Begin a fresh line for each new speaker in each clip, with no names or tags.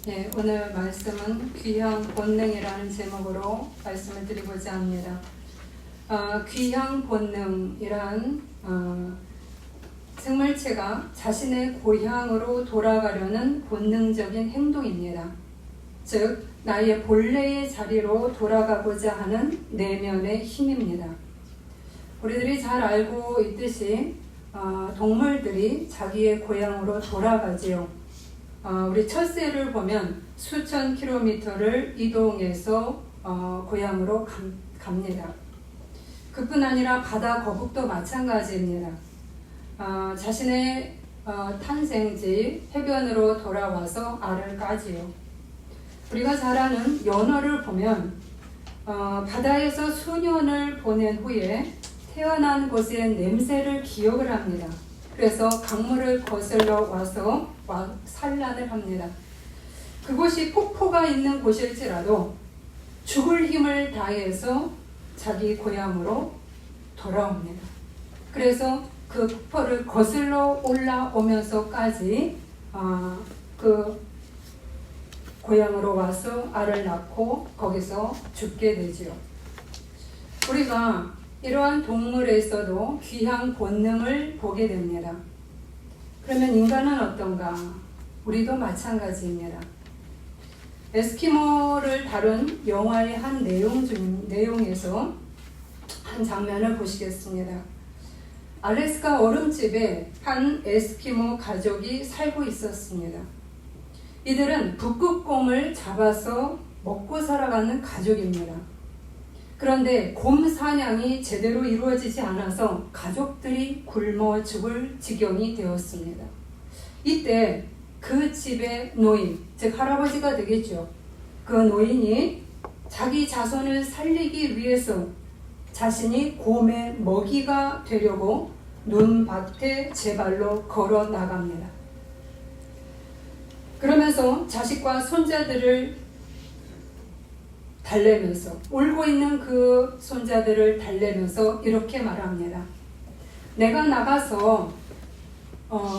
네, 오늘 말씀은 귀향 본능이라는 제목으로 말씀을 드리고자 합니다. 귀향 본능이란 생물체가 자신의 고향으로 돌아가려는 본능적인 행동입니다. 즉, 나의 본래의 자리로 돌아가고자 하는 내면의 힘입니다. 우리들이 잘 알고 있듯이 동물들이 자기의 고향으로 돌아가지요. 우리 철새를 보면 수천 킬로미터를 이동해서 고향으로 갑니다. 그뿐 아니라 바다 거북도 마찬가지입니다. 자신의 탄생지 해변으로 돌아와서 알을 까지요. 우리가 잘 아는 연어를 보면 바다에서 수년을 보낸 후에 태어난 곳의 냄새를 기억을 합니다. 그래서 강물을 거슬러 와서 산란을 합니다. 그곳이 폭포가 있는 곳일지라도 죽을 힘을 다해서 자기 고향으로 돌아옵니다. 그래서 그 폭포를 거슬러 올라오면서까지 그 고향으로 와서 알을 낳고 거기서 죽게 되지요. 우리가 이러한 동물에서도 귀향 본능을 보게 됩니다. 그러면 인간은 어떤가? 우리도 마찬가지입니다. 에스키모를 다룬 영화의 한 내용에서 한 장면을 보시겠습니다. 알래스카 얼음집에 한 에스키모 가족이 살고 있었습니다. 이들은 북극곰을 잡아서 먹고 살아가는 가족입니다. 그런데 곰 사냥이 제대로 이루어지지 않아서 가족들이 굶어 죽을 지경이 되었습니다. 이때 그 집의 노인, 즉 할아버지가 되겠죠. 그 노인이 자기 자손을 살리기 위해서 자신이 곰의 먹이가 되려고 눈밭에 제 발로 걸어 나갑니다. 그러면서 자식과 손자들을 달래면서, 울고 있는 그 손자들을 달래면서 이렇게 말합니다. 내가 나가서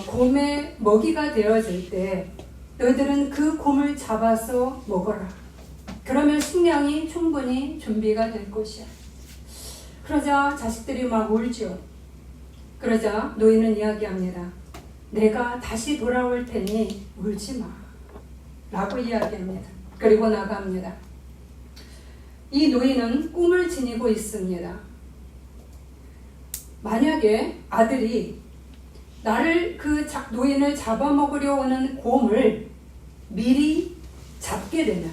곰의 먹이가 되어질 때 너희들은 그 곰을 잡아서 먹어라. 그러면 식량이 충분히 준비가 될 것이야. 그러자 자식들이 막 울죠. 그러자 노인은 이야기합니다. 내가 다시 돌아올 테니 울지 마. 라고 이야기합니다. 그리고 나갑니다. 이 노인은 꿈을 지니고 있습니다. 만약에 아들이 나를 그 노인을 잡아먹으려 오는 곰을 미리 잡게 되면,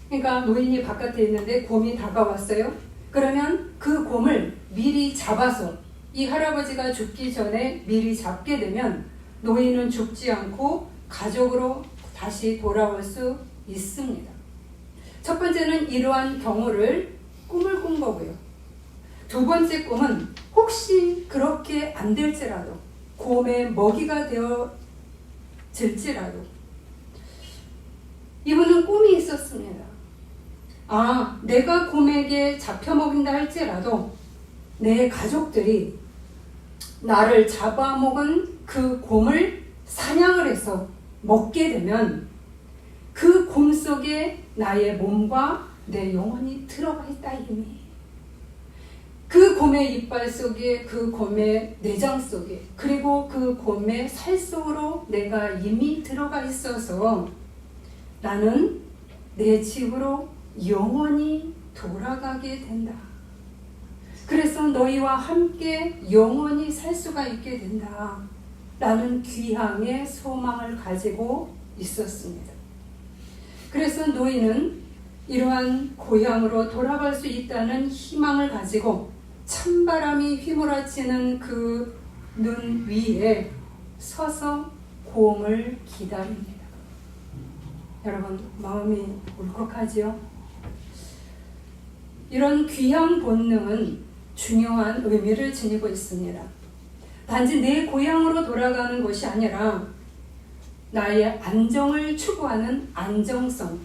그러니까 노인이 바깥에 있는데 곰이 다가왔어요. 그러면 그 곰을 미리 잡아서 이 할아버지가 죽기 전에 미리 잡게 되면 노인은 죽지 않고 가족으로 다시 돌아올 수 있습니다. 첫 번째는 이러한 경우를 꿈을 꾼 거고요. 두 번째 꿈은 혹시 그렇게 안 될지라도, 곰의 먹이가 되어질지라도 이분은 꿈이 있었습니다. 내가 곰에게 잡혀먹인다 할지라도 내 가족들이 나를 잡아먹은 그 곰을 사냥을 해서 먹게 되면 그 곰 속에 나의 몸과 내 영혼이 들어가 있다 이미. 그 곰의 이빨 속에, 그 곰의 내장 속에, 그리고 그 곰의 살 속으로 내가 이미 들어가 있어서 나는 내 집으로 영원히 돌아가게 된다. 그래서 너희와 함께 영원히 살 수가 있게 된다. 라는 귀향의 소망을 가지고 있었습니다. 그래서 노인은 이러한 고향으로 돌아갈 수 있다는 희망을 가지고 찬바람이 휘몰아치는 그 눈 위에 서서 곰을 기다립니다. 여러분, 마음이 울컥하지요? 이런 귀향 본능은 중요한 의미를 지니고 있습니다. 단지 내 고향으로 돌아가는 것이 아니라 나의 안정을 추구하는 안정성,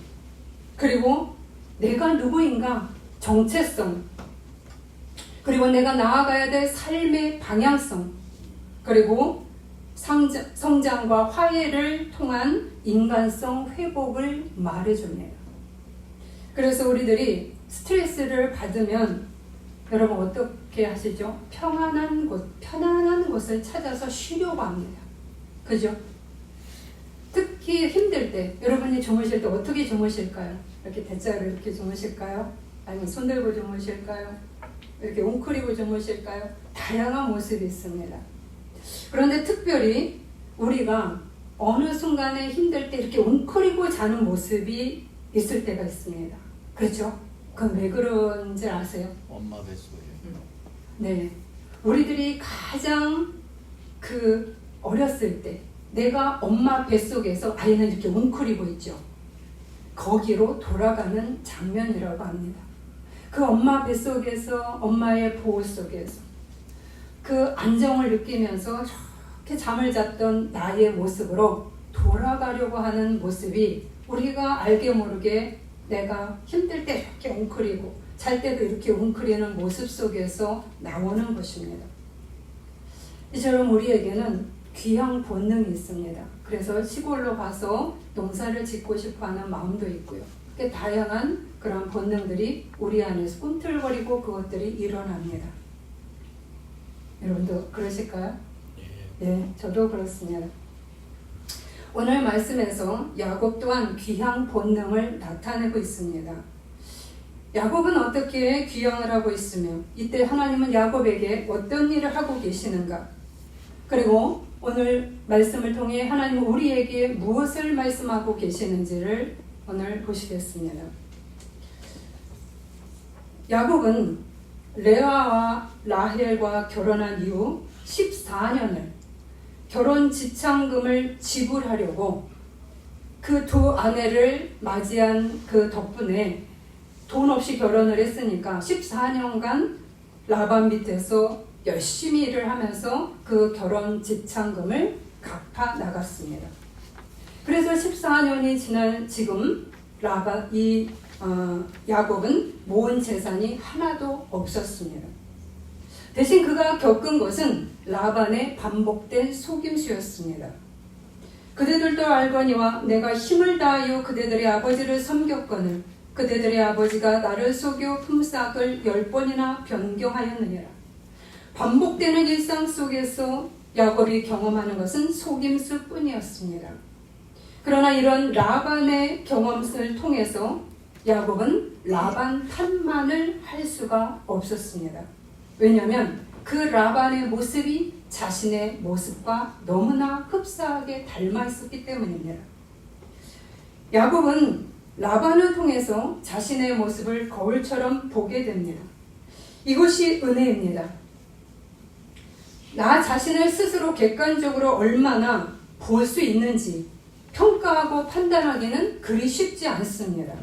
그리고 내가 누구인가 정체성, 그리고 내가 나아가야 될 삶의 방향성, 그리고 성장과 화해를 통한 인간성 회복을 말해줍니다. 그래서 우리들이 스트레스를 받으면 여러분 어떻게 하시죠? 편안한 곳을 찾아서 쉬려고 합니다. 그죠? 특히 힘들 때 여러분이 주무실 때 어떻게 주무실까요? 이렇게 대자로 이렇게 주무실까요? 아니면 손 들고 주무실까요? 이렇게 웅크리고 주무실까요? 다양한 모습이 있습니다. 그런데 특별히 우리가 어느 순간에 힘들 때 이렇게 웅크리고 자는 모습이 있을 때가 있습니다. 그렇죠? 그건 왜 그런지 아세요?
엄마 뱃속에.
네. 우리들이 가장 어렸을 때 내가 엄마 뱃속에서 아이는 이렇게 웅크리고 있죠. 거기로 돌아가는 장면이라고 합니다. 그 엄마 뱃속에서 엄마의 보호 속에서 그 안정을 느끼면서 저렇게 잠을 잤던 나의 모습으로 돌아가려고 하는 모습이 우리가 알게 모르게 내가 힘들 때 이렇게 웅크리고 잘 때도 이렇게 웅크리는 모습 속에서 나오는 것입니다. 이처럼 우리에게는 귀향 본능이 있습니다. 그래서 시골로 가서 농사를 짓고 싶어하는 마음도 있고요. 다양한 그런 본능들이 우리 안에서 꿈틀거리고 그것들이 일어납니다. 여러분도 그러실까요? 네, 저도 그렇습니다. 오늘 말씀에서 야곱 또한 귀향 본능을 나타내고 있습니다. 야곱은 어떻게 귀향을 하고 있으며 이때 하나님은 야곱에게 어떤 일을 하고 계시는가? 그리고 오늘 말씀을 통해 하나님은 우리에게 무엇을 말씀하고 계시는지를 오늘 보시겠습니다. 야곱은 레아와 라헬과 결혼한 이후 14년을 결혼 지참금을 지불하려고 그 두 아내를 맞이한 그 덕분에 돈 없이 결혼을 했으니까 14년간 라반 밑에서 열심히 일을 하면서 그 결혼 지참금을 갚아 나갔습니다. 그래서 14년이 지난 지금 야곱은 모은 재산이 하나도 없었습니다. 대신 그가 겪은 것은 라반의 반복된 속임수였습니다. 그대들도 알거니와 내가 힘을 다하여 그대들의 아버지를 섬겼거늘 그대들의 아버지가 나를 속여 품삯을 10번이나 변경하였느니라. 반복되는 일상 속에서 야곱이 경험하는 것은 속임수 뿐이었습니다. 그러나 이런 라반의 경험을 통해서 야곱은 라반 탓만을 할 수가 없었습니다. 왜냐하면 그 라반의 모습이 자신의 모습과 너무나 흡사하게 닮아 있었기 때문입니다. 야곱은 라반을 통해서 자신의 모습을 거울처럼 보게 됩니다. 이것이 은혜입니다. 나 자신을 스스로 객관적으로 얼마나 볼 수 있는지 평가하고 판단하기는 그리 쉽지 않습니다.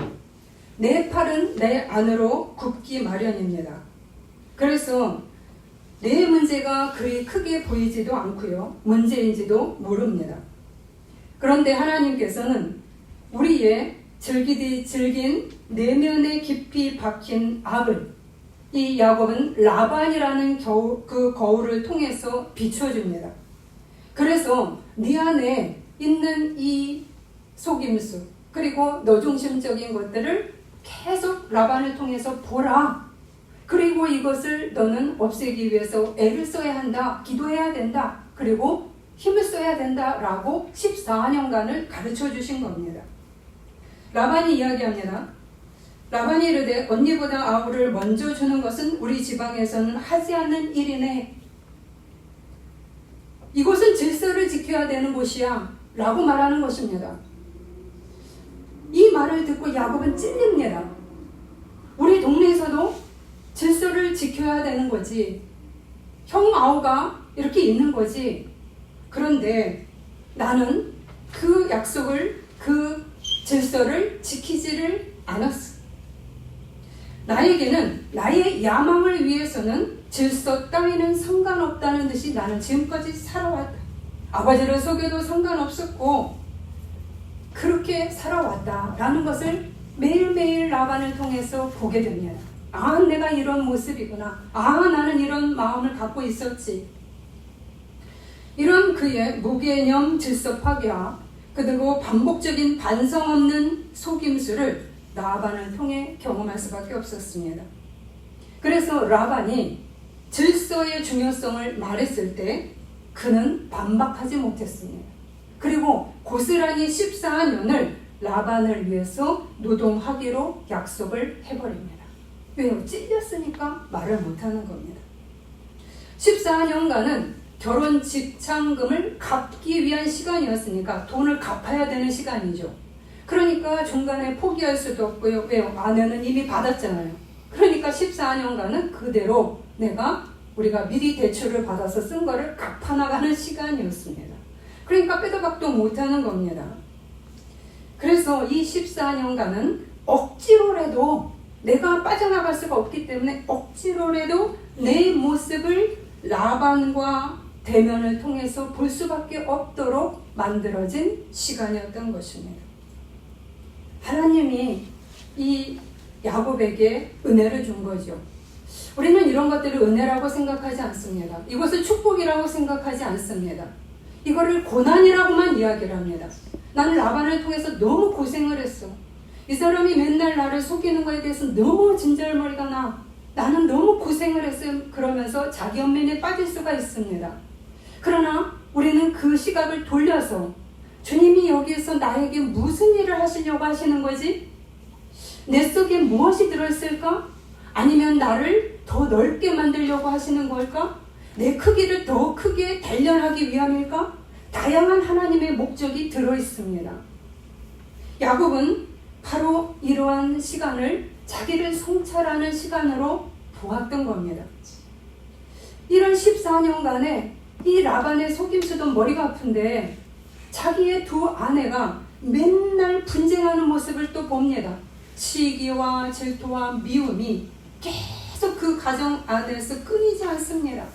내 팔은 내 안으로 굽기 마련입니다. 그래서 내 문제가 그리 크게 보이지도 않고요. 문제인지도 모릅니다. 그런데 하나님께서는 우리의 질긴 내면에 깊이 박힌 악을 이 야곱은 라반이라는 그 거울을 통해서 비춰줍니다. 그래서 네 안에 있는 이 속임수 그리고 너중심적인 것들을 계속 라반을 통해서 보라. 그리고 이것을 너는 없애기 위해서 애를 써야 한다. 기도해야 된다. 그리고 힘을 써야 된다. 라고 14년간을 가르쳐 주신 겁니다. 라반이 이야기합니다. 라반이 이르되 언니보다 아우를 먼저 주는 것은 우리 지방에서는 하지 않는 일이네. 이곳은 질서를 지켜야 되는 곳이야. 라고 말하는 것입니다. 이 말을 듣고 야곱은 찔립니다. 우리 동네에서도 질서를 지켜야 되는 거지. 형 아우가 이렇게 있는 거지. 그런데 나는 그 약속을, 그 질서를 지키지를 않았어. 나에게는 나의 야망을 위해서는 질서 따위는 상관없다는 듯이 나는 지금까지 살아왔다. 아버지를 속여도 상관없었고 그렇게 살아왔다라는 것을 매일매일 라반을 통해서 보게 됩니다. 아, 내가 이런 모습이구나. 아, 나는 이런 마음을 갖고 있었지. 이런 그의 무개념 질서 파괴와 그리고 반복적인 반성 없는 속임수를 라반을 통해 경험할 수밖에 없었습니다. 그래서 라반이 질서의 중요성을 말했을 때 그는 반박하지 못했습니다. 그리고 고스란히 14년을 라반을 위해서 노동하기로 약속을 해버립니다. 왜요? 찔렸으니까 말을 못하는 겁니다. 14년간은 결혼 집창금을 갚기 위한 시간이었으니까 돈을 갚아야 되는 시간이죠. 그러니까 중간에 포기할 수도 없고요. 왜요? 아내는 이미 받았잖아요. 그러니까 14년간은 그대로 우리가 미리 대출을 받아서 쓴 거를 갚아나가는 시간이었습니다. 그러니까 빼도 박도 못하는 겁니다. 그래서 이 14년간은 억지로라도 내가 빠져나갈 수가 없기 때문에 억지로라도 내 모습을 라반과 대면을 통해서 볼 수밖에 없도록 만들어진 시간이었던 것입니다. 하나님이 이 야곱에게 은혜를 준 거죠. 우리는 이런 것들을 은혜라고 생각하지 않습니다. 이것을 축복이라고 생각하지 않습니다. 이거를 고난이라고만 이야기를 합니다. 나는 라반을 통해서 너무 고생을 했어. 이 사람이 맨날 나를 속이는 거에 대해서 너무 진절머리가 나. 나는 너무 고생을 했어요. 그러면서 자기 연민에 빠질 수가 있습니다. 그러나 우리는 그 시각을 돌려서 주님이 여기에서 나에게 무슨 일을 하시려고 하시는 거지? 내 속에 무엇이 들어있을까? 아니면 나를 더 넓게 만들려고 하시는 걸까? 내 크기를 더 크게 단련하기 위함일까? 다양한 하나님의 목적이 들어있습니다. 야곱은 바로 이러한 시간을 자기를 성찰하는 시간으로 보았던 겁니다. 이런 14년간에 이 라반의 속임수도 머리가 아픈데 자기의 두 아내가 맨날 분쟁하는 모습을 또 봅니다. 시기와 질투와 미움이 계속 그 가정 안에서 끊이지 않습니다.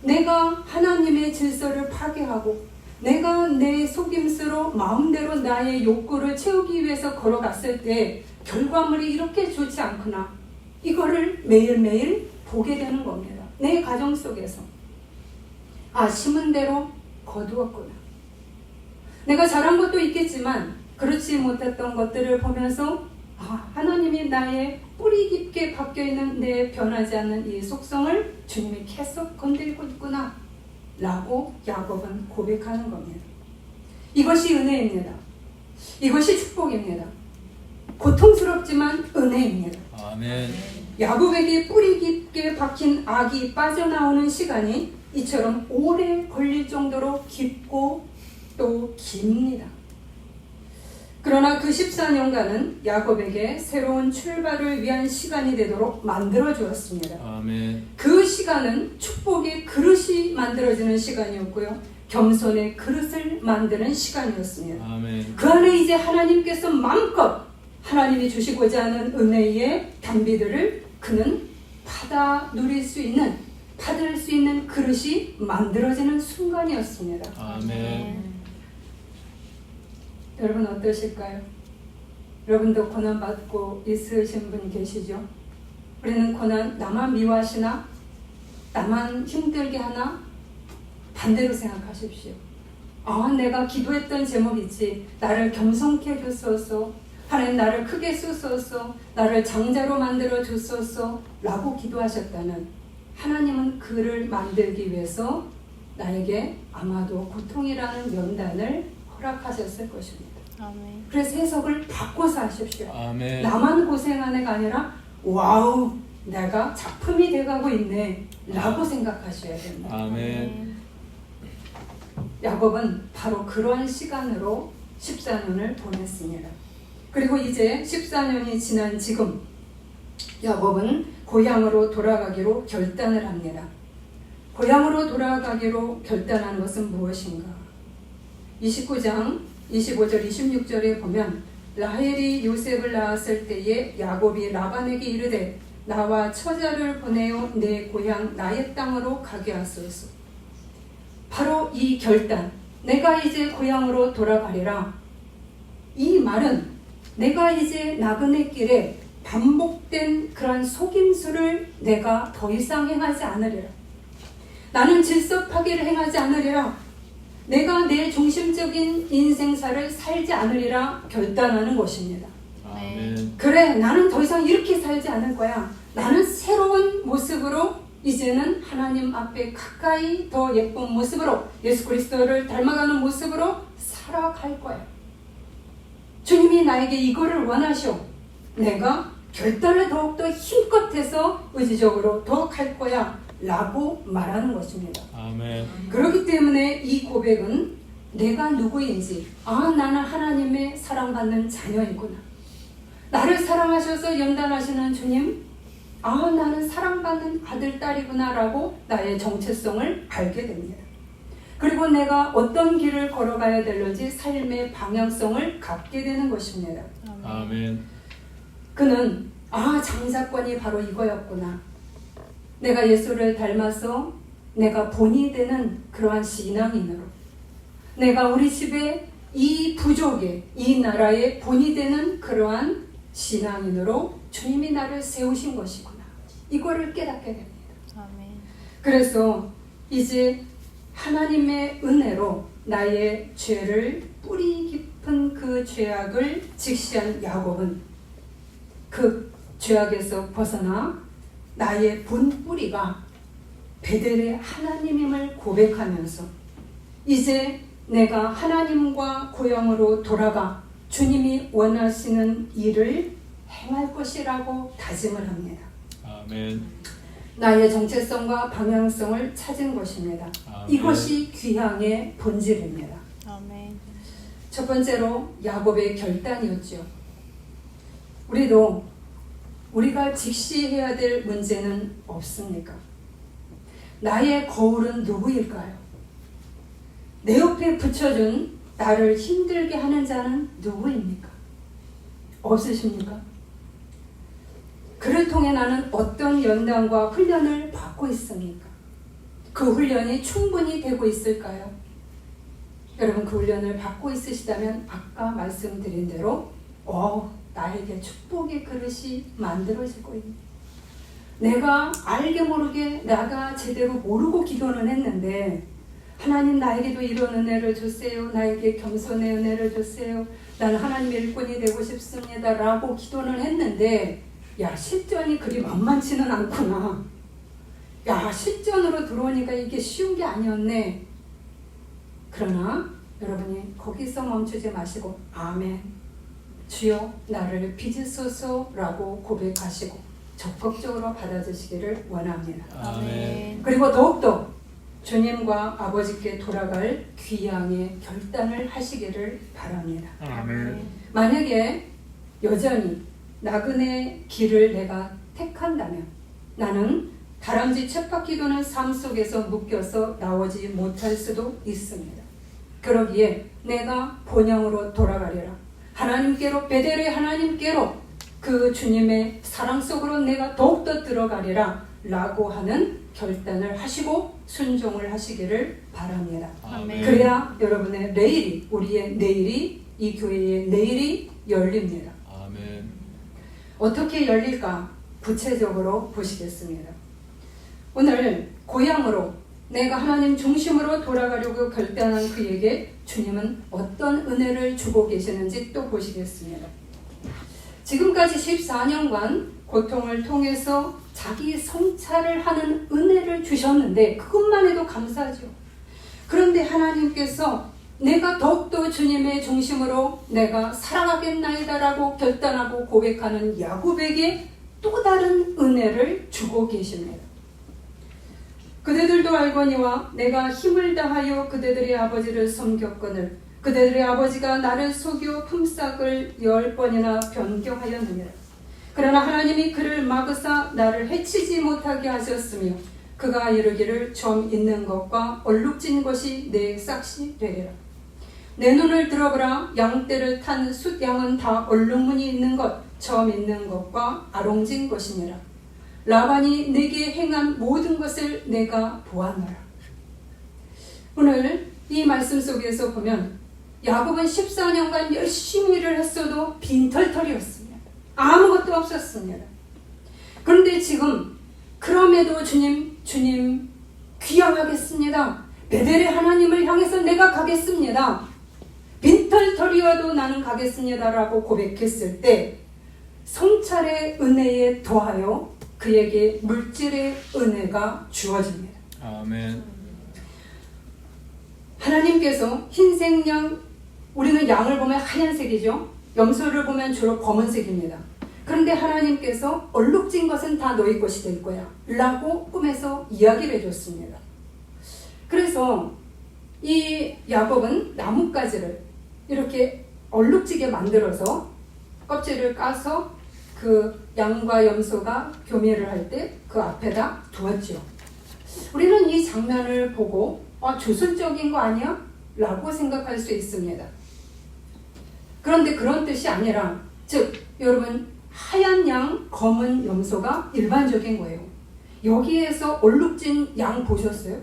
내가 하나님의 질서를 파괴하고 내가 내 속임수로 마음대로 나의 욕구를 채우기 위해서 걸어갔을 때 결과물이 이렇게 좋지 않구나. 이거를 매일매일 보게 되는 겁니다. 내 가정 속에서. 심은 대로 거두었구나. 내가 잘한 것도 있겠지만 그렇지 못했던 것들을 보면서 하나님이 나의 뿌리 깊게 박혀있는 내 변하지 않는 이 속성을 주님이 계속 건드리고 있구나 라고 야곱은 고백하는 겁니다. 이것이 은혜입니다. 이것이 축복입니다. 고통스럽지만 은혜입니다.
아멘.
야곱에게 뿌리 깊게 박힌 악이 빠져나오는 시간이 이처럼 오래 걸릴 정도로 깊고 또 깁니다. 그러나 그 14년간은 야곱에게 새로운 출발을 위한 시간이 되도록 만들어 주었습니다.
아멘.
그 시간은 축복의 그릇이 만들어지는 시간이었고요. 겸손의 그릇을 만드는 시간이었습니다.
아멘.
그 안에 이제 하나님께서 마음껏 하나님이 주시고자 하는 은혜의 단비들을 그는 받을 수 있는 그릇이 만들어지는 순간이었습니다.
아멘.
여러분 어떠실까요? 여러분도 고난받고 있으신 분 계시죠? 우리는 고난 나만 미워하시나? 나만 힘들게 하나? 반대로 생각하십시오. 내가 기도했던 제목이 있지. 나를 겸손케 해주소서. 하나님 나를 크게 쓰소서. 나를 장자로 만들어 주소서 라고 기도하셨다면 하나님은 그를 만들기 위해서 나에게 아마도 고통이라는 연단을 허락하셨을 것입니다.
아멘.
그래서 해석을 바꿔서 하십시오.
아멘.
나만 고생한 애가 아니라 와우 내가 작품이 돼가고 있네 라고 생각하셔야 됩니다.
아멘.
야곱은 바로 그러한 시간으로 14년을 보냈습니다. 그리고 이제 14년이 지난 지금 야곱은 고향으로 돌아가기로 결단을 합니다. 고향으로 돌아가기로 결단한 것은 무엇인가? 29장 25절 26절에 보면 라헬이 요셉을 낳았을 때에 야곱이 라반에게 이르되 나와 처자를 보내어 내 고향 나의 땅으로 가게 하소서. 바로 이 결단, 내가 이제 고향으로 돌아가리라. 이 말은 내가 이제 나그네 길에 반복된 그런 속임수를 내가 더 이상 행하지 않으리라. 나는 질서 파괴를 행하지 않으리라. 내가 내 중심적인 인생사를 살지 않으리라 결단하는 것입니다.
아멘.
그래, 나는 더 이상 이렇게 살지 않을 거야. 나는 새로운 모습으로 이제는 하나님 앞에 가까이 더 예쁜 모습으로 예수 그리스도를 닮아가는 모습으로 살아갈 거야. 주님이 나에게 이거를 원하셔. 내가 결단을 더욱더 힘껏 해서 의지적으로 더 갈 거야 라고 말하는 것입니다.
아멘.
그렇기 때문에 이 고백은 내가 누구인지, 나는 하나님의 사랑받는 자녀이구나. 나를 사랑하셔서 연단하시는 주님, 나는 사랑받는 아들, 딸이구나 라고 나의 정체성을 알게 됩니다. 그리고 내가 어떤 길을 걸어가야 되는지 삶의 방향성을 갖게 되는 것입니다.
아멘.
그는 장사건이 바로 이거였구나. 내가 예수를 닮아서 내가 본이 되는 그러한 신앙인으로, 내가 우리 집에 이 부족의 이 나라의 본이 되는 그러한 신앙인으로 주님이 나를 세우신 것이구나. 이거를 깨닫게 됩니다.
아멘.
그래서 이제 하나님의 은혜로 나의 죄를 뿌리 깊은 그 죄악을 직시한 야곱은 그 죄악에서 벗어나 나의 본뿌리가 베델의 하나님임을 고백하면서 이제 내가 하나님과 고향으로 돌아가 주님이 원하시는 일을 행할 것이라고 다짐을 합니다.
아멘.
나의 정체성과 방향성을 찾은 것입니다.
아멘.
이것이 귀향의 본질입니다.
아멘.
첫 번째로 야곱의 결단이었죠. 우리가 직시해야 될 문제는 없습니까? 나의 거울은 누구일까요? 내 옆에 붙여준 나를 힘들게 하는 자는 누구입니까? 없으십니까? 그를 통해 나는 어떤 연단과 훈련을 받고 있습니까? 그 훈련이 충분히 되고 있을까요? 여러분, 그 훈련을 받고 있으시다면 아까 말씀드린 대로 나에게 축복의 그릇이 만들어지고 있네. 내가 알게 모르게 내가 제대로 모르고 기도는 했는데 하나님 나에게도 이런 은혜를 주세요. 나에게 겸손의 은혜를 주세요. 나는 하나님의 일꾼이 되고 싶습니다 라고 기도는 했는데 실전이 그리 만만치는 않구나. 실전으로 들어오니까 이게 쉬운 게 아니었네. 그러나 여러분이 거기서 멈추지 마시고 아멘, 주여 나를 빚으소서 라고 고백하시고 적극적으로 받아주시기를 원합니다.
아멘.
그리고 더욱더 주님과 아버지께 돌아갈 귀향의 결단을 하시기를 바랍니다.
아멘.
만약에 여전히 나그네 길을 내가 택한다면 나는 다람쥐 쳇바퀴 도는 삶 속에서 묶여서 나오지 못할 수도 있습니다. 그러기에 내가 본향으로 돌아가리라. 하나님께로, 베델의 하나님께로, 그 주님의 사랑 속으로 내가 더욱더 들어가리라 라고 하는 결단을 하시고 순종을 하시기를 바랍니다.
아멘.
그래야 여러분의 내일이, 우리의 내일이, 이 교회의 내일이 열립니다.
아멘.
어떻게 열릴까 구체적으로 보시겠습니다. 오늘 고향으로 내가 하나님 중심으로 돌아가려고 결단한 그에게 주님은 어떤 은혜를 주고 계시는지 또 보시겠습니다. 지금까지 14년간 고통을 통해서 자기 성찰을 하는 은혜를 주셨는데 그것만 해도 감사하죠. 그런데 하나님께서 내가 더욱더 주님의 중심으로 내가 살아가겠나이다 라고 결단하고 고백하는 야곱에게 또 다른 은혜를 주고 계십니다. 그대들도 알거니와 내가 힘을 다하여 그대들의 아버지를 섬겼거늘 그대들의 아버지가 나를 속여 품삯을 10번이나 변경하였느니라. 그러나 하나님이 그를 막으사 나를 해치지 못하게 하셨으며 그가 이르기를 점 있는 것과 얼룩진 것이 내 싹시 되리라. 내 눈을 들어보라. 양떼를 탄 숫양은 다 얼룩무늬 있는 것, 점 있는 것과 아롱진 것이니라. 라반이 내게 행한 모든 것을 내가 보았노라. 오늘 이 말씀 속에서 보면 야곱은 14년간 열심히 일을 했어도 빈털털이었습니다. 아무것도 없었습니다. 그런데 지금 그럼에도 주님 귀향하겠습니다. 베델의 하나님을 향해서 내가 가겠습니다. 빈털터리와도 나는 가겠습니다라고 고백했을 때 성찰의 은혜에 더하여 그에게 물질의 은혜가 주어집니다.
아멘.
하나님께서 흰색 양, 우리는 양을 보면 하얀색이죠. 염소를 보면 주로 검은색입니다. 그런데 하나님께서 얼룩진 것은 다 너희 것이 될 거야 라고 꿈에서 이야기를 해줬습니다. 그래서 이 야곱은 나뭇가지를 이렇게 얼룩지게 만들어서 껍질을 까서 그 양과 염소가 교미를 할 때 그 앞에다 두었죠. 우리는 이 장면을 보고 조술적인 거 아니야? 라고 생각할 수 있습니다. 그런데 그런 뜻이 아니라, 즉 여러분, 하얀 양, 검은 염소가 일반적인 거예요. 여기에서 얼룩진 양 보셨어요?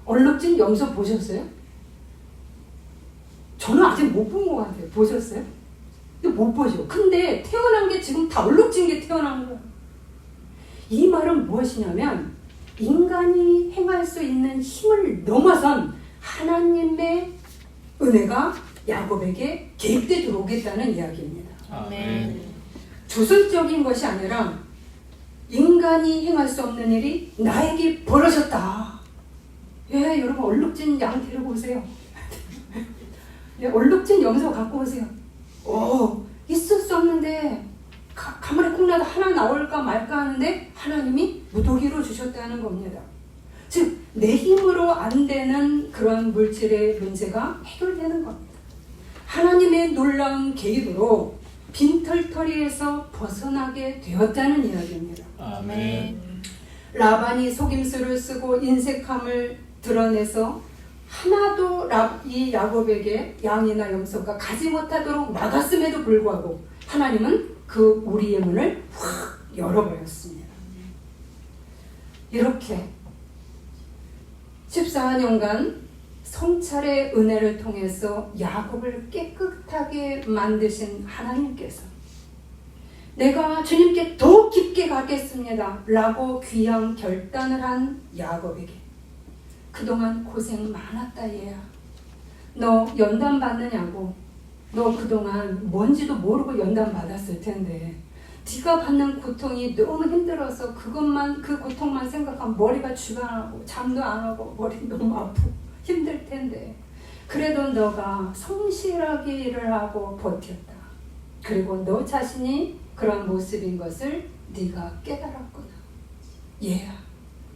얼룩진 염소 보셨어요? 저는 아직 못 본 것 같아요. 보셨어요? 근데 못 보죠. 근데 태어난 게 지금 다 얼룩진 게 태어난 거예요. 이 말은 무엇이냐면 인간이 행할 수 있는 힘을 넘어선 하나님의 은혜가 야곱에게 계획돼 들어오겠다는 이야기입니다.
아멘.
조술적인 것이 아니라 인간이 행할 수 없는 일이 나에게 벌어졌다. 예, 여러분 얼룩진 양 데리고 오세요. 예, 얼룩진 염소 갖고 오세요. 있을 수 없는데 가만히 콩나도 하나 나올까 말까 하는데 하나님이 무더기로 주셨다는 겁니다. 즉 내 힘으로 안 되는 그런 물질의 문제가 해결되는 겁니다. 하나님의 놀라운 개입으로 빈털터리에서 벗어나게 되었다는 이야기입니다.
아멘.
라반이 속임수를 쓰고 인색함을 드러내서 하나도 이 야곱에게 양이나 염소가 가지 못하도록 막았음에도 불구하고 하나님은 그 우리의 문을 확 열어버렸습니다. 이렇게 14년간 성찰의 은혜를 통해서 야곱을 깨끗하게 만드신 하나님께서 내가 주님께 더 깊게 가겠습니다 라고 귀한 결단을 한 야곱에게 그동안 고생 많았다 얘야. 너 연단 받느냐고. 너 그동안 뭔지도 모르고 연단 받았을 텐데 네가 받는 고통이 너무 힘들어서 그 고통만 생각하면 머리가 쥐어나고 잠도 안 오고 머리 너무 아프고 힘들 텐데 그래도 너가 성실하게 일을 하고 버텼다. 그리고 너 자신이 그런 모습인 것을 네가 깨달았구나. 얘야,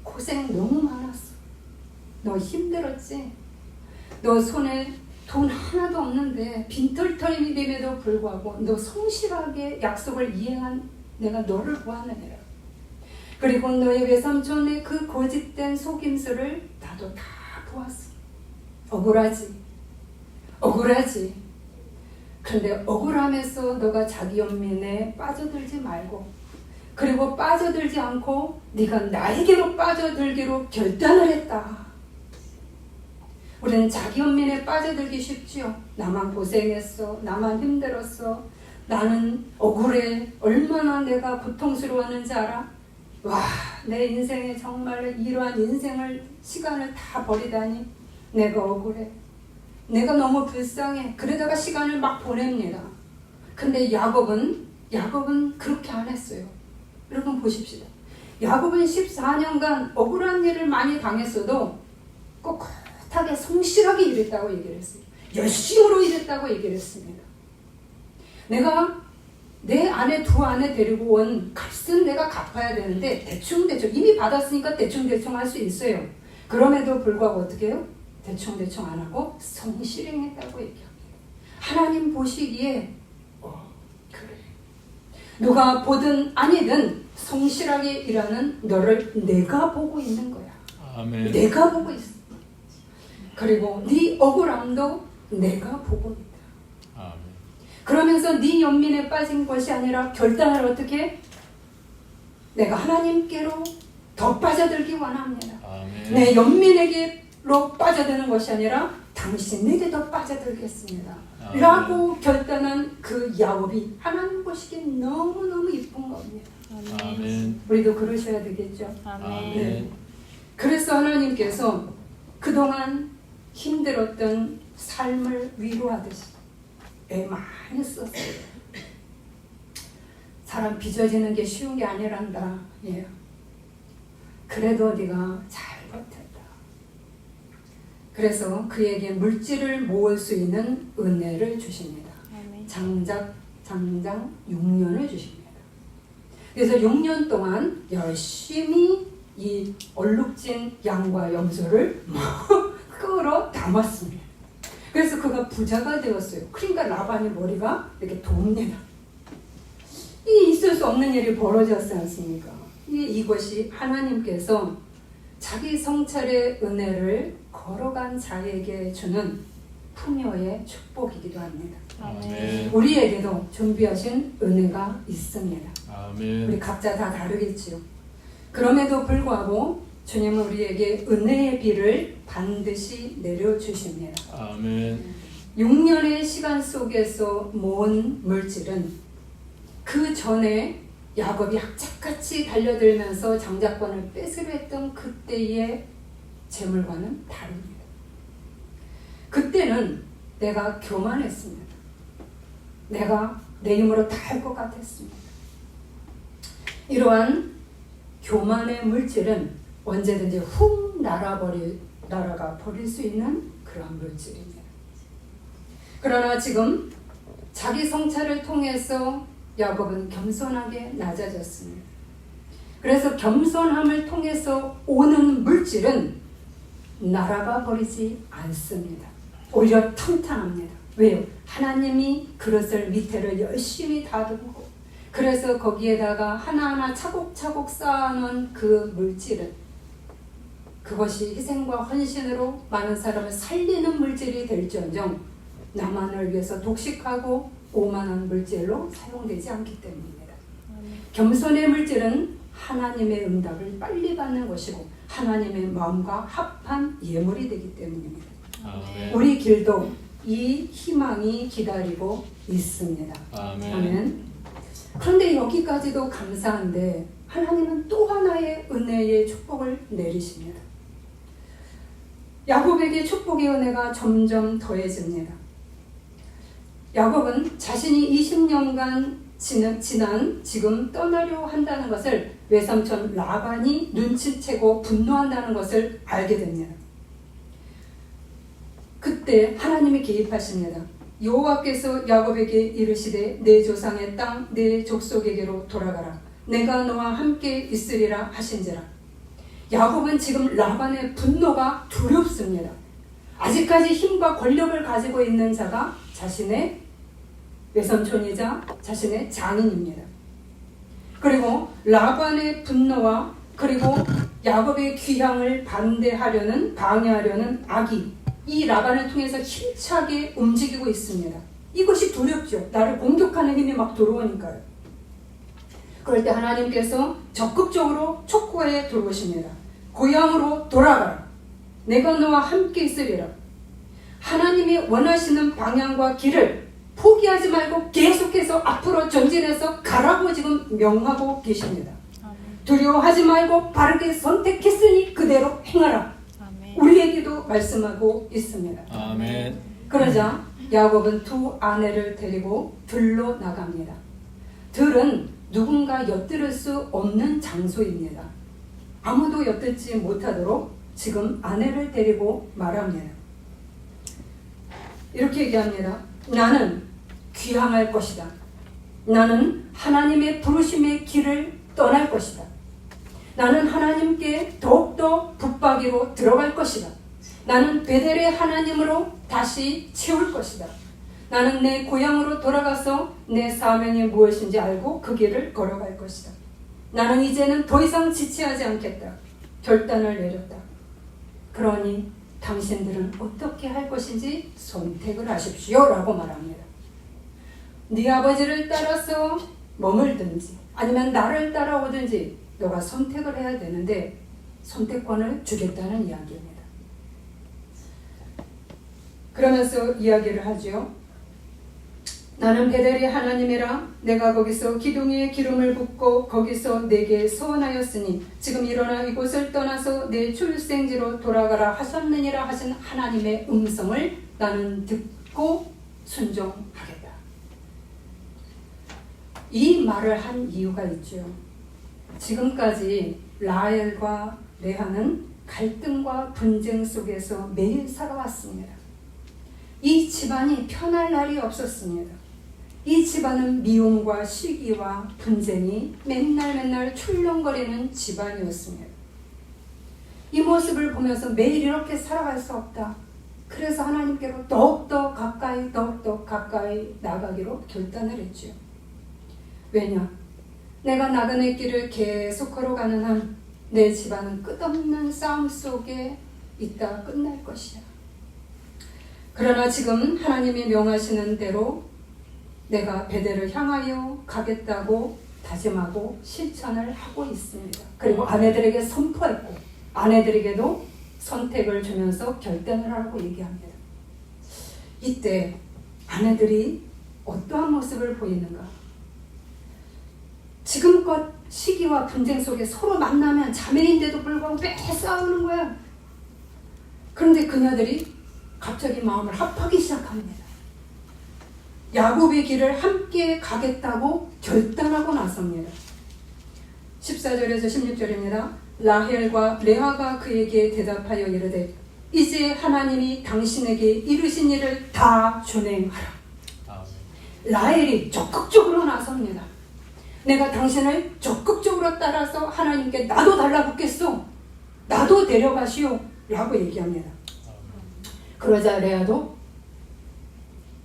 고생 너무 많았어. 너 힘들었지? 너 손에 돈 하나도 없는데 빈털터리임에도 불구하고 너 성실하게 약속을 이행한 내가 너를 보았느니라. 그리고 너의 외삼촌의 그 고집된 속임수를 나도 다 보았어. 억울하지. 그런데 억울함에서 너가 자기 연민에 빠져들지 말고 그리고 빠져들지 않고 네가 나에게로 빠져들기로 결단을 했다. 우리는 자기 연민에 빠져들기 쉽지요. 나만 고생했어. 나만 힘들었어. 나는 억울해. 얼마나 내가 고통스러웠는지 알아? 와, 내 인생에 정말 이러한 시간을 다 버리다니 내가 억울해. 내가 너무 불쌍해. 그러다가 시간을 막 보냅니다. 근데 야곱은 그렇게 안 했어요. 여러분 보십시다. 야곱은 14년간 억울한 일을 많이 당했어도 꼿꼿하게 성실하게 일했다고 얘기를 했어요. 열심으로 일했다고 얘기를 했습니다. 내가 내 아내 두 아내 데리고 온 값은 내가 갚아야 되는데 대충 이미 받았으니까 대충 할 수 있어요. 그럼에도 불구하고 어떻게 해요? 대충 안 하고 성실행했다고 얘기합니다. 하나님 보시기에 그래. 누가 보든 아니든 성실하게 일하는 너를 내가 보고 있는 거야.
아멘.
내가 보고 있어. 그리고 네 억울함도 내가 보고 있다.
아멘.
그러면서 네 연민에 빠진 것이 아니라 결단을 어떻게 해? 내가 하나님께로 더 빠져들기 원합니다.
아멘.
내 연민에게로 빠져드는 것이 아니라 당신에게 더 빠져들겠습니다.
아멘.
라고 결단한 그 야곱이 하나님 보시기에 너무너무 이쁜 겁니다.
아멘.
우리도 그러셔야 되겠죠.
아멘.
네. 그래서 하나님께서 그동안 힘들었던 삶을 위로하듯이 애 많이 썼어요. 사람 빚어지는 게 쉬운 게 아니란다. 예. 그래도 네가 잘 버텼다. 그래서 그에게 물질을 모을 수 있는 은혜를 주십니다. 장장 6년을 주십니다. 그래서 6년 동안 열심히 이 얼룩진 양과 염소를 끌어 담았습니다. 그래서 그가 부자가 되었어요. 그러니까 라반의 머리가 이렇게 돕니다. 이 있을 수 없는 일이 벌어졌지 않습니까? 이것이 하나님께서 자기 성찰의 은혜를 걸어간 자에게 주는 풍요의 축복이기도 합니다.
아멘.
우리에게도 준비하신 은혜가 있습니다.
아멘.
우리 각자 다 다르겠지요. 그럼에도 불구하고 주님은 우리에게 은혜의 비를 반드시 내려주십니다.
아멘.
6년의 시간 속에서 모은 물질은 그 전에 야곱이 악착같이 달려들면서 장자권을 뺏으려 했던 그때의 재물과는 다릅니다. 그때는 내가 교만했습니다. 내가 내 힘으로 다 할 것 같았습니다. 이러한 교만의 물질은 언제든지 훅 날아가 버릴 수 있는 그런 물질입니다. 그러나 지금 자기 성찰을 통해서 야곱은 겸손하게 낮아졌습니다. 그래서 겸손함을 통해서 오는 물질은 날아가 버리지 않습니다. 오히려 탄탄합니다. 왜요? 하나님이 그릇을 밑에를 열심히 다듬고 그래서 거기에다가 하나하나 차곡차곡 쌓아놓은 그 물질은 그것이 희생과 헌신으로 많은 사람을 살리는 물질이 될지언정 나만을 위해서 독식하고 오만한 물질로 사용되지 않기 때문입니다. 겸손의 물질은 하나님의 응답을 빨리 받는 것이고 하나님의 마음과 합한 예물이 되기 때문입니다.
아멘.
우리 길도 이 희망이 기다리고 있습니다.
아멘.
아멘. 그런데 여기까지도 감사한데 하나님은 또 하나의 은혜의 축복을 내리십니다. 야곱에게 축복의 은혜가 점점 더해집니다. 야곱은 자신이 20년간 지난 지금 떠나려 한다는 것을 외삼촌 라반이 눈치채고 분노한다는 것을 알게 됩니다. 그때 하나님이 개입하십니다. 여호와께서 야곱에게 이르시되 내 조상의 땅 내 족속에게로 돌아가라. 내가 너와 함께 있으리라 하신지라. 야곱은 지금 라반의 분노가 두렵습니다. 아직까지 힘과 권력을 가지고 있는 자가 자신의 외삼촌이자 자신의 장인입니다. 그리고 라반의 분노와 그리고 야곱의 귀향을 방해하려는 악이 이 라반을 통해서 힘차게 움직이고 있습니다. 이것이 두렵죠. 나를 공격하는 힘이 막 들어오니까요. 그럴 때 하나님께서 적극적으로 촉구해 들어오십니다. 고향으로 돌아가라. 내가 너와 함께 있으리라. 하나님이 원하시는 방향과 길을 포기하지 말고 계속해서 앞으로 전진해서 가라고 지금 명하고 계십니다. 두려워하지 말고 바르게 선택했으니 그대로 행하라. 우리에게도 말씀하고 있습니다.
아멘.
그러자 야곱은 두 아내를 데리고 들로 나갑니다. 들은 누군가 엿들을 수 없는 장소입니다. 아무도 엿듣지 못하도록 지금 아내를 데리고 말합니다. 이렇게 얘기합니다. 나는 귀향할 것이다. 나는 하나님의 부르심의 길을 떠날 것이다. 나는 하나님께 더욱더 붙박이로 들어갈 것이다. 나는 베델의 하나님으로 다시 채울 것이다. 나는 내 고향으로 돌아가서 내 사명이 무엇인지 알고 그 길을 걸어갈 것이다. 나는 이제는 더 이상 지체하지 않겠다. 결단을 내렸다. 그러니 당신들은 어떻게 할 것인지 선택을 하십시오 라고 말합니다. 네 아버지를 따라서 머물든지 아니면 나를 따라오든지 너가 선택을 해야 되는데 선택권을 주겠다는 이야기입니다. 그러면서 이야기를 하죠. 나는 베델이 하나님이라 내가 거기서 기둥에 기름을 붓고 거기서 내게 소원하였으니 지금 일어나 이곳을 떠나서 내 출생지로 돌아가라 하셨느니라 하신 하나님의 음성을 나는 듣고 순종하겠다. 이 말을 한 이유가 있죠. 지금까지 라헬과 레아는 갈등과 분쟁 속에서 매일 살아왔습니다. 이 집안이 편할 날이 없었습니다. 이 집안은 미움과 시기와 분쟁이 맨날 출렁거리는 집안이었습니다. 이 모습을 보면서 매일 이렇게 살아갈 수 없다. 그래서 하나님께로 더욱더 가까이 나가기로 결단을 했죠. 왜냐? 내가 나그네 길을 계속 걸어가는 한 내 집안은 끝없는 싸움 속에 있다 끝날 것이야. 그러나 지금 하나님이 명하시는 대로 내가 베델을 향하여 가겠다고 다짐하고 실천을 하고 있습니다. 그리고 아내들에게 선포했고 아내들에게도 선택을 주면서 결단을 하라고 얘기합니다. 이때 아내들이 어떠한 모습을 보이는가? 지금껏 시기와 분쟁 속에 서로 만나면 자매인데도 불구하고 매 싸우는 거야. 그런데 그녀들이 갑자기 마음을 합하기 시작합니다. 야곱의 길을 함께 가겠다고 결단하고 나섭니다. 14절에서 16절입니다. 라헬과 레아가 그에게 대답하여 이르되 이제 하나님이 당신에게 이르신 일을 다 준행하라. 라헬이 적극적으로 나섭니다. 내가 당신을 적극적으로 따라서 하나님께 나도 달라붙겠소. 나도 데려가시오. 라고 얘기합니다. 그러자 레아도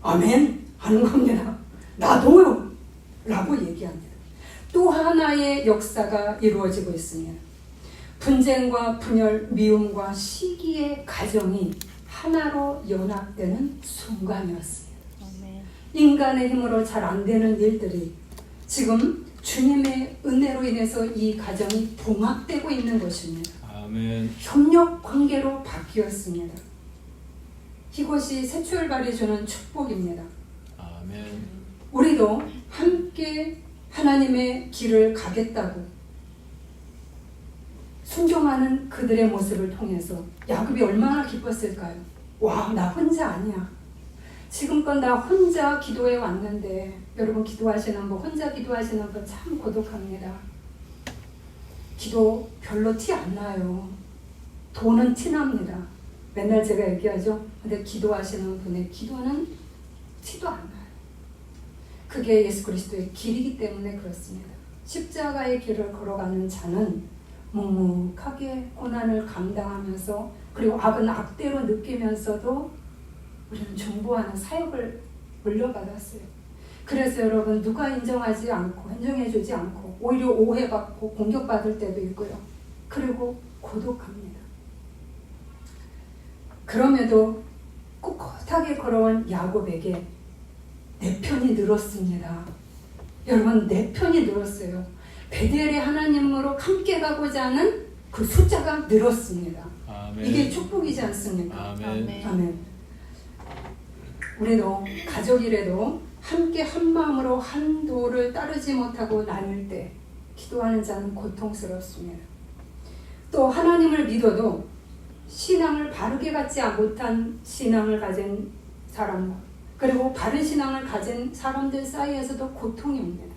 아멘 하는 겁니다. 나도요. 라고 얘기합니다. 또 하나의 역사가 이루어지고 있습니다. 분쟁과 분열, 미움과 시기의 가정이 하나로 연합되는 순간이었습니다. 인간의 힘으로 잘 안 되는 일들이 지금 주님의 은혜로 인해서 이 가정이 봉합되고 있는 것입니다.
아멘.
협력 관계로 바뀌었습니다. 이것이 새 출발이 주는 축복입니다.
아멘.
우리도 함께 하나님의 길을 가겠다고 순종하는 그들의 모습을 통해서 야곱이 얼마나 기뻤을까요? 와, 나 혼자 아니야. 지금껏 나 혼자 기도해 왔는데, 여러분 기도하시는 분, 혼자 기도하시는 분 참 고독합니다. 기도 별로 티 안 나요. 도는 티 납니다. 맨날 제가 얘기하죠. 근데 기도하시는 분의 기도는 티도 안 나요. 그게 예수 그리스도의 길이기 때문에 그렇습니다. 십자가의 길을 걸어가는 자는 묵묵하게 고난을 감당하면서 그리고 악은 악대로 느끼면서도 우리는 중보하는 사역을 물려받았어요. 그래서 여러분 누가 인정하지 않고 인정해주지 않고 오히려 오해받고 공격받을 때도 있고요. 그리고 고독합니다. 그럼에도 꿋꿋하게 걸어온 야곱에게 내 편이 늘었습니다. 여러분 내 편이 늘었어요. 베델의 하나님으로 함께 가고자 하는 그 숫자가 늘었습니다.
아멘.
이게 축복이지 않습니까?
아멘.
아멘. 우리도 가족이라도 함께 한 마음으로 한 도를 따르지 못하고 나뉠 때 기도하는 자는 고통스럽습니다. 또 하나님을 믿어도 신앙을 바르게 갖지 못한 신앙을 가진 사람 그리고 바른 신앙을 가진 사람들 사이에서도 고통이 옵니다.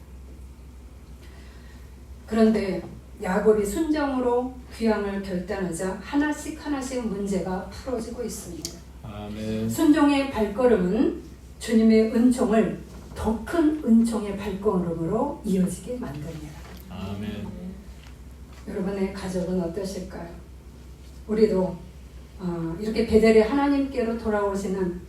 그런데 야곱이 순종으로 귀향을 결단하자 하나씩 문제가 풀어지고 있습니다.
아멘.
순종의 발걸음은 주님의 은총을 더 큰 은총의 발걸음으로 이어지게 만듭니다.
아멘.
여러분의 가족은 어떠실까요? 우리도 이렇게 베델의 하나님께로 돌아오시는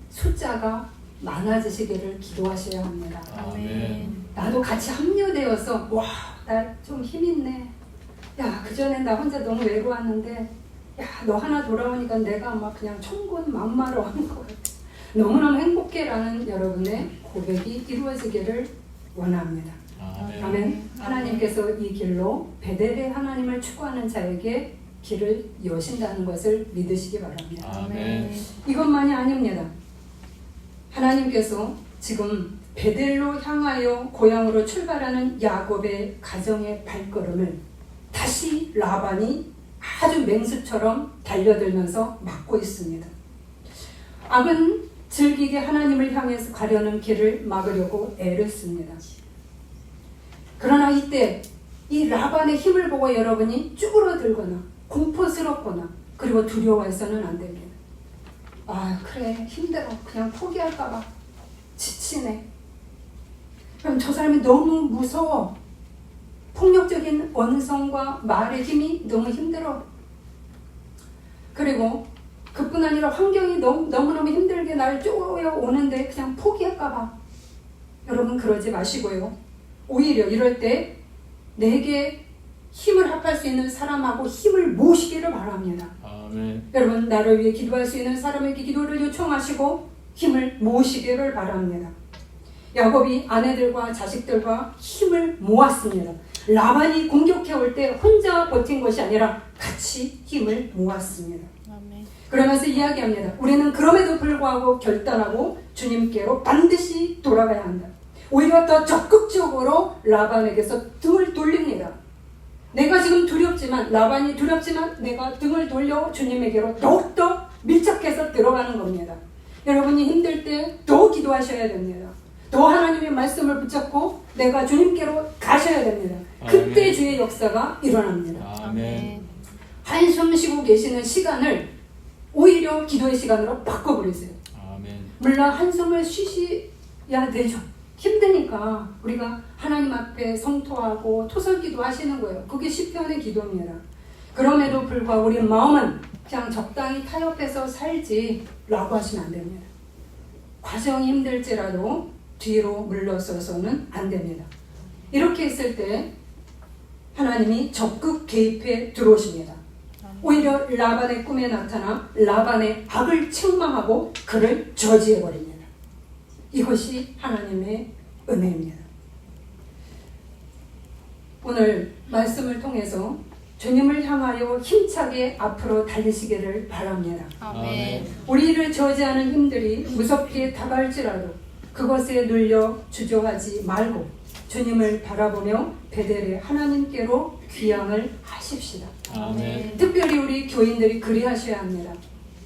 숫자가 많아지시기를 기도하셔야 합니다.
아멘.
나도 같이 합류되어서 와, 나 좀 힘있네. 야, 그전엔 나 혼자 너무 외로웠는데 야, 너 하나 돌아오니까 내가 막 그냥 천군만마로한 것 같아. 너무너무 행복해라는 여러분의 고백이 이루어지기를 원합니다.
아멘.
아멘. 하나님께서 이 길로 베델의 하나님을 추구하는 자에게 길을 여신다는 것을 믿으시기 바랍니다.
아멘.
이것만이 아닙니다. 하나님께서 지금 베델로 향하여 고향으로 출발하는 야곱의 가정의 발걸음을 다시 라반이 아주 맹수처럼 달려들면서 막고 있습니다. 악은 즐기게 하나님을 향해서 가려는 길을 막으려고 애를 씁니다. 그러나 이때 이 라반의 힘을 보고 여러분이 쭈그러들거나 공포스럽거나 그리고 두려워해서는 안 됩니다. 아, 그래, 힘들어, 그냥 포기할까봐 지치네. 그럼 저 사람이 너무 무서워. 폭력적인 언성과 말의 힘이 너무 힘들어. 그리고 그뿐 아니라 환경이 너무너무 힘들게 날 쪼여오는데 그냥 포기할까봐. 여러분 그러지 마시고요. 오히려 이럴 때 내게 힘을 합할 수 있는 사람하고 힘을 모시기를 바랍니다.
아멘.
여러분 나를 위해 기도할 수 있는 사람에게 기도를 요청하시고 힘을 모으시기를 바랍니다. 야곱이 아내들과 자식들과 힘을 모았습니다. 라반이 공격해 올 때 혼자 버틴 것이 아니라 같이 힘을 모았습니다.
아멘.
그러면서 이야기합니다. 우리는 그럼에도 불구하고 결단하고 주님께로 반드시 돌아가야 한다. 오히려 더 적극적으로 라반에게서 등을 돌립니다. 내가 지금 두렵지만, 라반이 두렵지만 내가 등을 돌려 주님에게로 더욱더 밀착해서 들어가는 겁니다. 여러분이 힘들 때 더 기도하셔야 됩니다. 더 하나님의 말씀을 붙잡고 내가 주님께로 가셔야 됩니다. 그때
아멘.
주의 역사가 일어납니다.
아멘.
한숨 쉬고 계시는 시간을 오히려 기도의 시간으로 바꿔버리세요.
아멘.
물론 한숨을 쉬셔야 되죠. 힘드니까 우리가 하나님 앞에 성토하고 토설기도 하시는 거예요. 그게 시편의 기도입니다. 그럼에도 불구하고 우리 마음은 그냥 적당히 타협해서 살지라고 하시면 안 됩니다. 과정이 힘들지라도 뒤로 물러서서는 안 됩니다. 이렇게 했을 때 하나님이 적극 개입해 들어오십니다. 오히려 라반의 꿈에 나타나 라반의 악을 책망하고 그를 저지해버립니다. 이것이 하나님의 은혜입니다. 오늘 말씀을 통해서 주님을 향하여 힘차게 앞으로 달리시기를 바랍니다.
아멘.
우리를 저지하는 힘들이 무섭게 다가올지라도 그것에 눌려 주저하지 말고 주님을 바라보며 베델의 하나님께로 귀향을 하십시다.
아멘.
특별히 우리 교인들이 그리하셔야 합니다.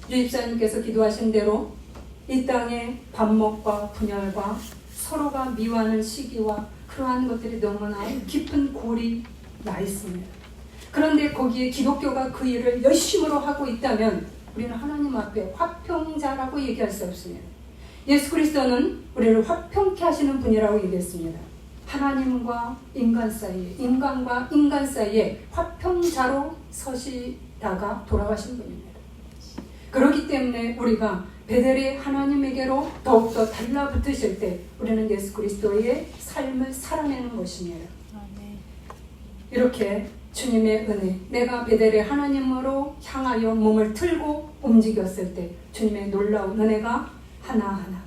유집사님께서 기도하신 대로 이 땅에 반목과 분열과 서로가 미워하는 시기와 그러한 것들이 너무나 깊은 골이 나 있습니다. 그런데 거기에 기독교가 그 일을 열심으로 하고 있다면 우리는 하나님 앞에 화평자라고 얘기할 수 없습니다. 예수 그리스도는 우리를 화평케 하시는 분이라고 얘기했습니다. 하나님과 인간 사이에, 인간과 인간 사이에 화평자로 서시다가 돌아가신 분입니다. 그렇기 때문에 우리가 베델의 하나님에게로 더욱더 달라붙으실 때 우리는 예수 그리스도의 삶을 살아내는 것입니다.
아멘.
이렇게 주님의 은혜, 내가 베델의 하나님으로 향하여 몸을 틀고 움직였을 때 주님의 놀라운 은혜가 하나하나,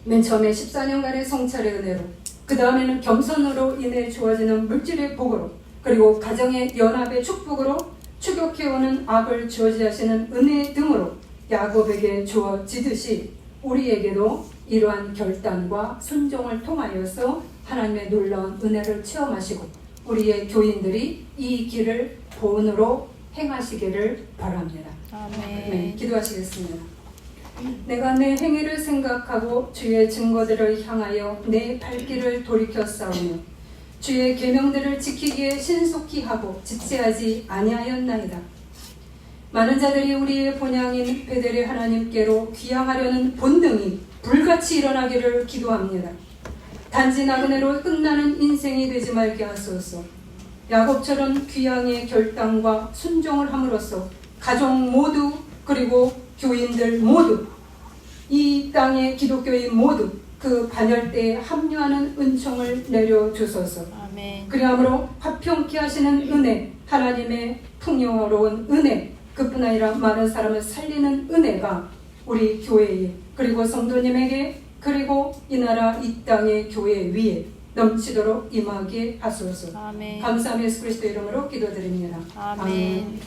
맨 처음에 14년간의 성찰의 은혜로, 그 다음에는 겸손으로 인해 주어지는 물질의 복으로, 그리고 가정의 연합의 축복으로 추격해오는 악을 저지하시는 은혜 등으로 야곱에게 주어지듯이 우리에게도 이러한 결단과 순종을 통하여서 하나님의 놀라운 은혜를 체험하시고 우리의 교인들이 이 길을 본으로 행하시기를 바랍니다.
아멘.
네, 기도하시겠습니다. 내가 내 행위를 생각하고 주의 증거들을 향하여 내 발길을 돌이켜 싸우며 주의 계명들을 지키기에 신속히 하고 지체하지 아니하였나이다. 많은 자들이 우리의 본향인 베델의 하나님께로 귀향하려는 본능이 불같이 일어나기를 기도합니다. 단지 나그네로 끝나는 인생이 되지 말게 하소서. 야곱처럼 귀향의 결단과 순종을 함으로써 가족 모두 그리고 교인들 모두 이 땅의 기독교인 모두 그 반열대에 합류하는 은총을 내려주소서.
아멘.
그리함으로 화평케 하시는 은혜, 하나님의 풍요로운 은혜, 그뿐 아니라 많은 사람을 살리는 은혜가 우리 교회에 그리고 성도님에게 그리고 이 나라 이 땅의 교회 위에 넘치도록 임하게 하소서.
아멘.
감사하며 예수 그리스도 이름으로 기도드립니다.
아멘.